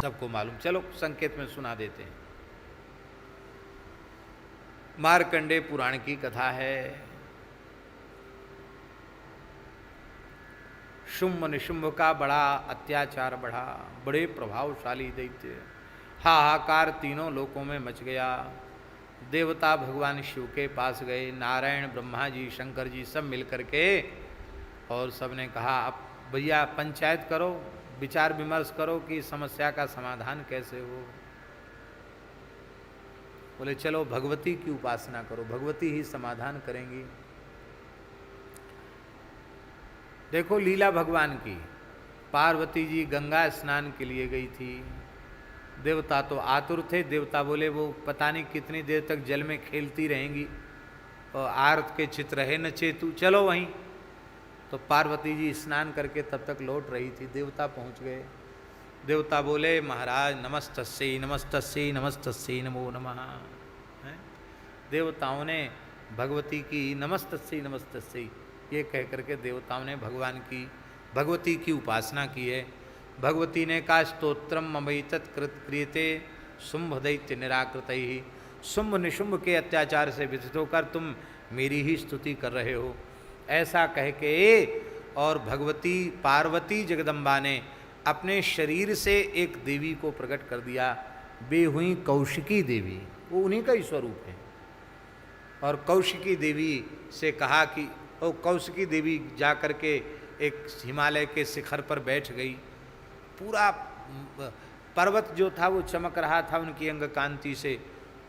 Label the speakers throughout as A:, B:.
A: सबको मालूम, चलो संकेत में सुना देते हैं। मार्कंडेय पुराण की कथा है। शुंभ निशुंभ का बड़ा अत्याचार बढ़ा, बड़े प्रभावशाली दैत्य, हाहाकार तीनों लोकों में मच गया। देवता भगवान शिव के पास गए, नारायण, ब्रह्मा जी, शंकर जी सब मिल करके, और सबने कहा अब भैया पंचायत करो, विचार विमर्श करो कि समस्या का समाधान कैसे हो। बोले चलो भगवती की उपासना करो, भगवती ही समाधान करेंगी। देखो लीला भगवान की, पार्वती जी गंगा स्नान के लिए गई थी, देवता तो आतुर थे। देवता बोले वो पता नहीं कितनी देर तक जल में खेलती रहेंगी, और आर्त के चित रहे न चेतु, चलो वहीं। तो पार्वती जी स्नान करके तब तक लौट रही थी, देवता पहुंच गए। देवता बोले महाराज नमस्तस्यै नमस्तस्यै नमस्तस्यै नमो नमः। देवताओं ने भगवती की नमस्तस्यै नमस्तस्यै ये कह करके देवताओं ने भगवती की उपासना की है। भगवती ने कहा स्तोत्रम ममैतत् कृत क्रियते शुंभ दैत्य निराकृत ही। शुंभ निशुंभ के अत्याचार से व्यथित होकर तुम मेरी ही स्तुति कर रहे हो, ऐसा कह के और भगवती पार्वती जगदम्बा ने अपने शरीर से एक देवी को प्रकट कर दिया। वे हुई कौशिकी देवी, वो उन्हीं का ही स्वरूप है। और कौशिकी देवी से कहा कि ओ कौशिकी देवी जा कर के एक हिमालय के शिखर पर बैठ गई। पूरा पर्वत जो था वो चमक रहा था उनकी अंग कांति से।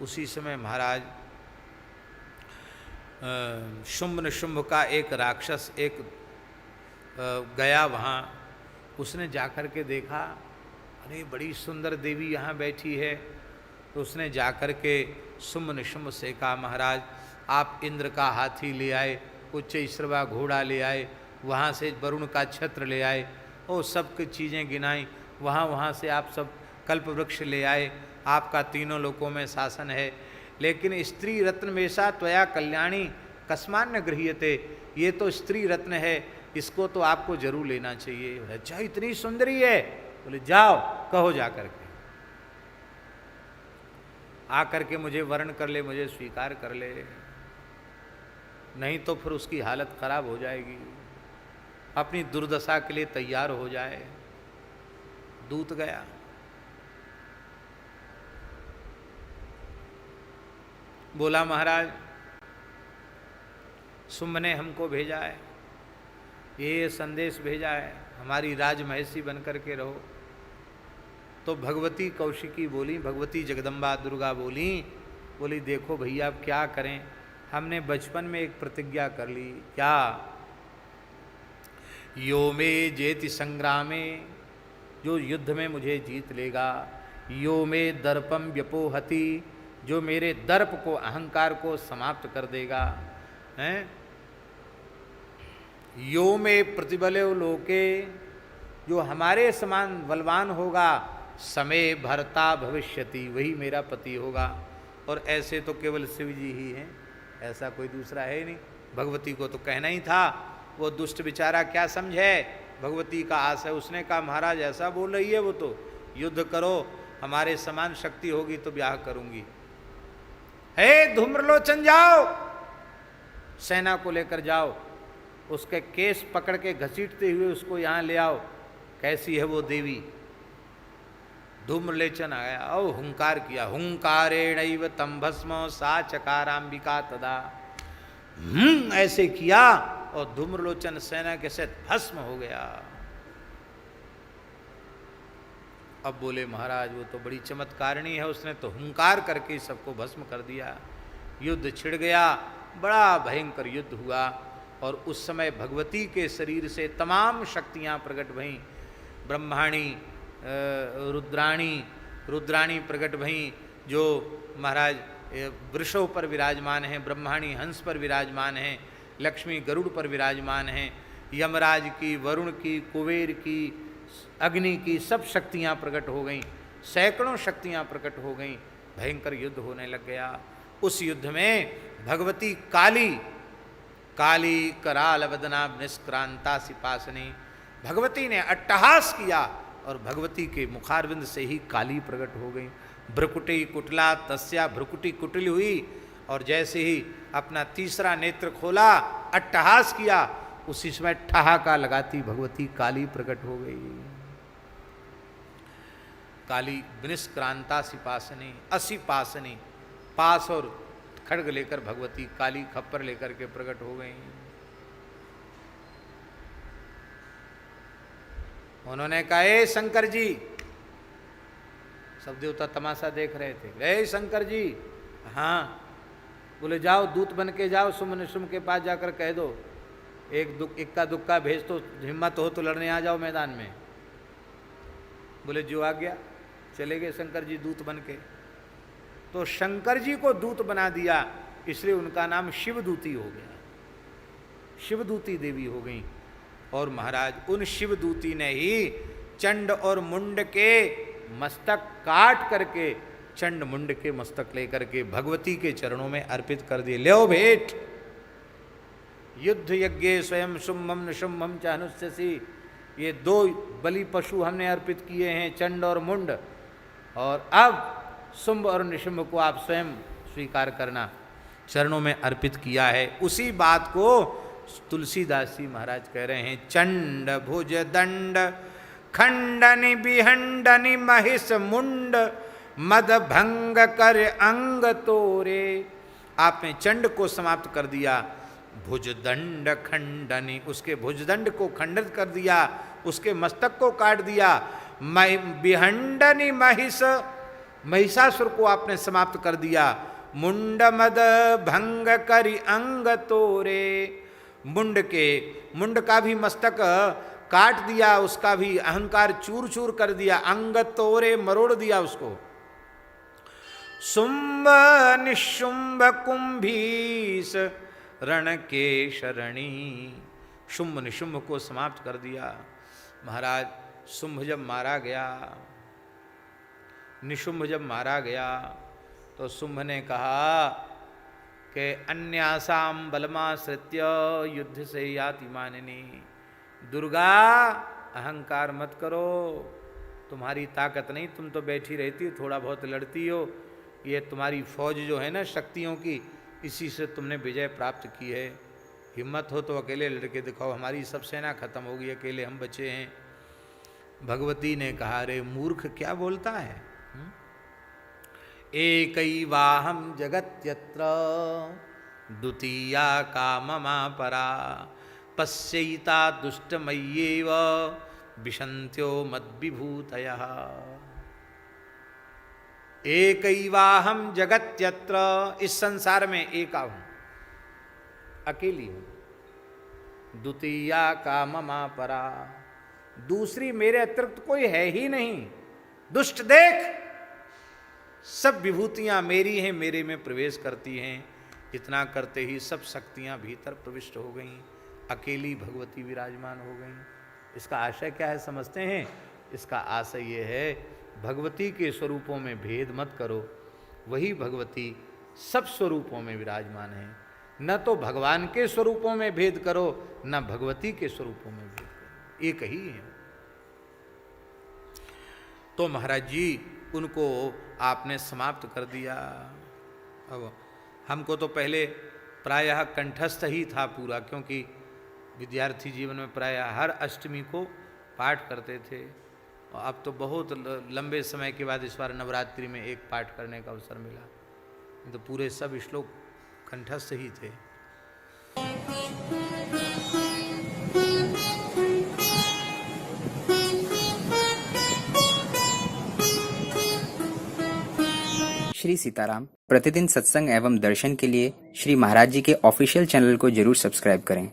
A: उसी समय महाराज शुंभ निशुंभ का एक राक्षस एक गया वहाँ, उसने जाकर के देखा अरे बड़ी सुंदर देवी यहाँ बैठी है। तो उसने जाकर के शुंभ निशुंभ से कहा महाराज आप इंद्र का हाथी ले आए, उच्च ईश्वरवा घोड़ा ले आए, वहाँ से वरुण का छत्र ले आए, और सब की चीज़ें गिनाई। वहाँ से आप सब कल्प वृक्ष ले आए, आपका तीनों लोकों में शासन है। लेकिन स्त्री रत्न मेषा त्वया कल्याणी कस्मान्न गृह्यते, ये तो स्त्री रत्न है, इसको तो आपको जरूर लेना चाहिए। अच्छा इतनी सुंदरी है? बोले जाओ कहो जा करके, आकर के मुझे वर्ण कर ले, मुझे स्वीकार कर ले, नहीं तो फिर उसकी हालत खराब हो जाएगी, अपनी दुर्दशा के लिए तैयार हो जाए। दूत गया, बोला महाराज शुंभ ने हमको भेजा है, ये संदेश भेजा है हमारी राजमहेशी बन कर के रहो। तो भगवती कौशिकी बोली, भगवती जगदम्बा दुर्गा बोली देखो भैया अब क्या करें, हमने बचपन में एक प्रतिज्ञा कर ली। क्या? यो मे जेति संग्रामे, जो युद्ध में मुझे जीत लेगा, यो मे दर्पम व्यपोहति, जो मेरे दर्प को अहंकार को समाप्त कर देगा, हैं? यो मे प्रतिबलो लोके, जो हमारे समान बलवान होगा, समय भरता भविष्यति, वही मेरा पति होगा। और ऐसे तो केवल शिव जी ही हैं, ऐसा कोई दूसरा है नहीं। भगवती को तो कहना ही था, वो दुष्ट बेचारा क्या समझे भगवती का आशय। उसने कहा महाराज ऐसा बोल रही है वो तो, युद्ध करो, हमारे समान शक्ति होगी तो ब्याह करूंगी। हे धूम्रलोचन जाओ, सेना को लेकर जाओ, उसके केस पकड़ के घसीटते हुए उसको यहाँ ले आओ। कैसी है वो देवी? धूम्रलोचन आया और हुंकार किया, हुंकारेणैव तम भस्म सा चकारांबिका तदा। ऐसे किया और धूम्रलोचन सेना के साथ भस्म हो गया। अब बोले महाराज वो तो बड़ी चमत्कारिणी है, उसने तो हुंकार करके सबको भस्म कर दिया। युद्ध छिड़ गया, बड़ा भयंकर युद्ध हुआ। और उस समय भगवती के शरीर से तमाम शक्तियां प्रकट भईं। ब्रह्माणी, रुद्राणी प्रकट भईं, जो महाराज वृषों पर विराजमान हैं, ब्रह्माणी हंस पर विराजमान हैं, लक्ष्मी गरुड़ पर विराजमान हैं, यमराज की, वरुण की, कुबेर की, अग्नि की, सब शक्तियां प्रकट हो गईं, सैकड़ों शक्तियां प्रकट हो गईं। भयंकर युद्ध होने लग गया। उस युद्ध में भगवती काली कराल वदना निष्क्रांता सिपासनी, भगवती ने अट्टहास किया और भगवती के मुखारविंद से ही काली प्रकट हो गई। भ्रुकुटी कुटला तस्या, भ्रुकुटी कुटिल हुई और जैसे ही अपना तीसरा नेत्र खोला, अट्टहास किया, उसी समय ठहाका लगाती भगवती काली प्रकट हो गई। काली विनिष्क्रांता सिपासनी असिपासनी, पास और खड्ग लेकर भगवती काली खप्पर लेकर के प्रकट हो गई। उन्होंने कहा, ए शंकर जी, सब देवता तमाशा देख रहे थे, ए शंकर जी, हाँ, बोले जाओ दूत बन के जाओ, शुंभ निशुंभ के पास जाकर कह दो, इक्का दुक्का भेज तो, हिम्मत हो तो लड़ने आ जाओ मैदान में। बोले जो आ गया, चले गए शंकर जी दूत बन के। तो शंकर जी को दूत बना दिया, इसलिए उनका नाम शिवदूती हो गया, शिवदूती देवी हो गई। और महाराज उन शिवदूती ने ही चंड और मुंड के मस्तक काट करके, चंड मुंड के मस्तक लेकर के भगवती के चरणों में अर्पित कर दिए। ल्यो भेंट, युद्ध यज्ञ स्वयं शुंभम निशुंभम च अनुष्यसी, ये दो बलि पशु हमने अर्पित किए हैं, चंड और मुंड, और अब शुंभ और निशुंभ को आप स्वयं स्वीकार करना, चरणों में अर्पित किया है। उसी बात को तुलसीदास जी महाराज कह रहे हैं, चंड भुज दंड खंडनि बिहंडनि महिष मुंड मद भंग कर अंग तोरे। आपने चंड को समाप्त कर दिया, भुजदंड खंडनी, उसके भुजदंड को खंडित कर दिया, उसके मस्तक को काट दिया। बिहंडनी महिष, महिषासुर को आपने समाप्त कर दिया। मुंड मद भंग करि अंग तोरे, मुंड का भी मस्तक काट दिया, उसका भी अहंकार चूर चूर कर दिया, अंग तोरे मरोड़ दिया उसको। शुंभ निशुंभ कुंभीस रण के शरणी, शुंभ निशुंभ को समाप्त कर दिया। महाराज शुंभ जब मारा गया, निशुंभ जब मारा गया, तो शुंभ ने कहा कि अन्यासाम बलमाश्रित्य युद्ध से याति मानिनी। दुर्गा अहंकार मत करो, तुम्हारी ताकत नहीं, तुम तो बैठी रहती हो, थोड़ा बहुत लड़ती हो, ये तुम्हारी फौज जो है ना शक्तियों की, इसी से तुमने विजय प्राप्त की है। हिम्मत हो तो अकेले लड़के दिखाओ, हमारी सब सेना खत्म होगी, अकेले हम बचे हैं। भगवती ने कहा, रे मूर्ख क्या बोलता है, एकैवाहं जगत्यत्र द्वितीया का ममा परा पश्यैता दुष्टमय्येव विशन्त्यो मद्विभूतयः। एकैवाहं जगत्यत्र, इस संसार में एका हूं, अकेली हूं। द्वितीया का ममा परा, दूसरी मेरे अतिरिक्त कोई है ही नहीं। दुष्ट देख, सब विभूतियां मेरी हैं, मेरे में प्रवेश करती हैं। इतना करते ही सब शक्तियां भीतर प्रविष्ट हो गईं, अकेली भगवती विराजमान हो गईं। इसका आशय क्या है समझते हैं? इसका आशय ये है, भगवती के स्वरूपों में भेद मत करो, वही भगवती सब स्वरूपों में विराजमान है। न तो भगवान के स्वरूपों में भेद करो, न भगवती के स्वरूपों में भेद करो, एक ही है। तो महाराज जी उनको आपने समाप्त कर दिया। अब हमको तो पहले प्रायः कंठस्थ ही था पूरा, क्योंकि विद्यार्थी जीवन में प्रायः हर अष्टमी को पाठ करते थे, और अब तो बहुत लंबे समय के बाद इस बार नवरात्रि में एक पाठ करने का अवसर मिला, तो पूरे सब श्लोक कंठस्थ ही थे।
B: श्री सीताराम प्रतिदिन सत्संग एवं दर्शन के लिए श्री महाराज जी के ऑफिशियल चैनल को जरूर सब्सक्राइब करें।